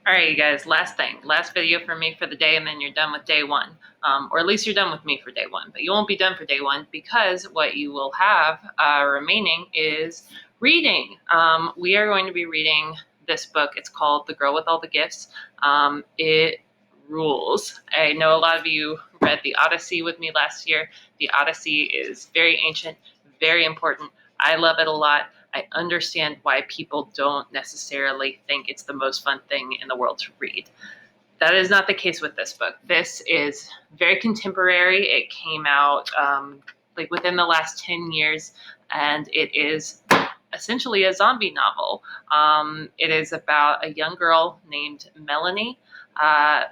All right, you guys, last thing, last video for me for the day, and then you're done with day one. Or at least you're done with me for day one, but you won't be done for day one because what you will have remaining is reading. We are going to be reading this book. It's called The Girl with All the Gifts. It rules. I know a lot of you read The Odyssey with me last year. The Odyssey is very ancient, very important. I love it a lot. I understand why people don't necessarily think it's the most fun thing in the world to read. That is not the case with this book. This is very contemporary. It came out like within the last 10 years, and it is essentially a zombie novel. It is about a young girl named Melanie.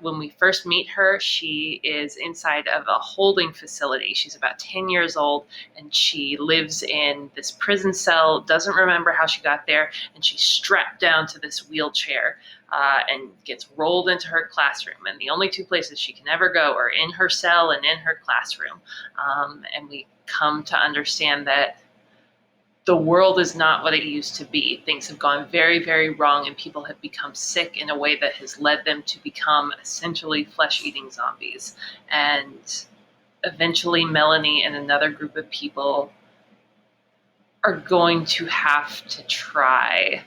When we first meet her, she is inside of a holding facility. She's about 10 years old, and she lives in this prison cell, doesn't remember how she got there, and she's strapped down to this wheelchair and gets rolled into her classroom. And the only two places she can ever go are in her cell and in her classroom. And we come to understand that the world is not what it used to be. Things have gone very, very wrong, and people have become sick in a way that has led them to become essentially flesh-eating zombies. And eventually, Melanie and another group of people are going to have to try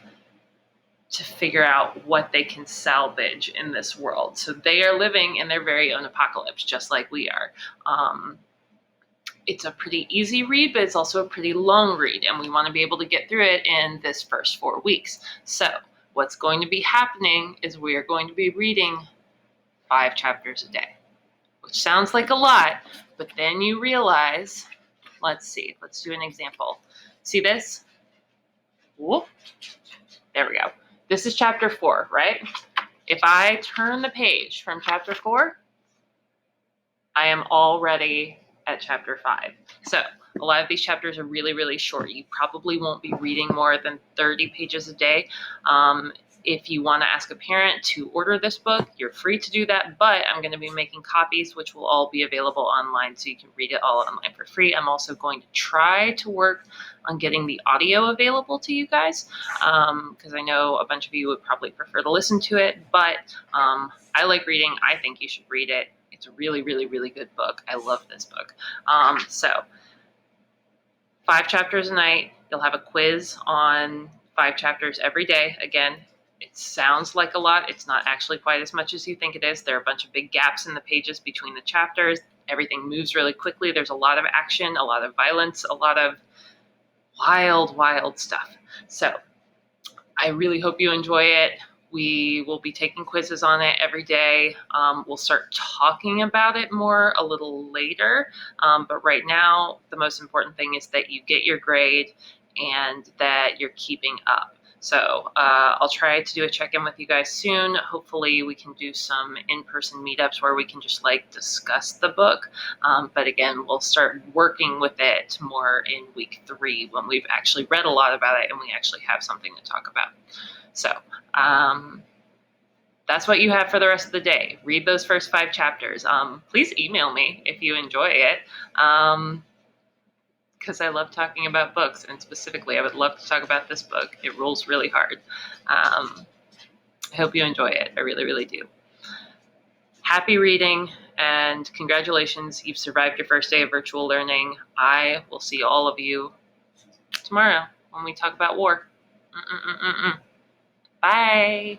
to figure out what they can salvage in this world. So they are living in their very own apocalypse, just like we are. It's a pretty easy read, but it's also a pretty long read, and we want to be able to get through it in this first 4 weeks. So what's going to be happening is we are going to be reading 5 chapters a day, which sounds like a lot, but then you realize, let's do an example. See this? Whoop. There we go. This is chapter 4, right? If I turn the page from chapter 4, I am already at chapter 5. So a lot of these chapters are really, really short. You probably won't be reading more than 30 pages a day. If you want to ask a parent to order this book, you're free to do that, but I'm going to be making copies, which will all be available online, so you can read it all online for free. I'm also going to try to work on getting the audio available to you guys, because I know a bunch of you would probably prefer to listen to it, but I like reading. I think you should read it. It's a really, really, really good book. I love this book. So 5 chapters a night. You'll have a quiz on 5 chapters every day. Again, it sounds like a lot. It's not actually quite as much as you think it is. There are a bunch of big gaps in the pages between the chapters. Everything moves really quickly. There's a lot of action, a lot of violence, a lot of wild, wild stuff. So I really hope you enjoy it. We will be taking quizzes on it every day. We'll start talking about it more a little later. But right now, the most important thing is that you get your grade and that you're keeping up. So I'll try to do a check-in with you guys soon. Hopefully we can do some in-person meetups where we can just discuss the book. But again, we'll start working with it more in week 3 when we've actually read a lot about it and we actually have something to talk about. So that's what you have for the rest of the day. Read those first 5 chapters. Please email me if you enjoy it. Because I love talking about books, and specifically I would love to talk about this book. It rules really hard. I hope you enjoy it. I really, really do. Happy reading, and congratulations, you've survived your first day of virtual learning. I will see all of you tomorrow when we talk about war. Bye.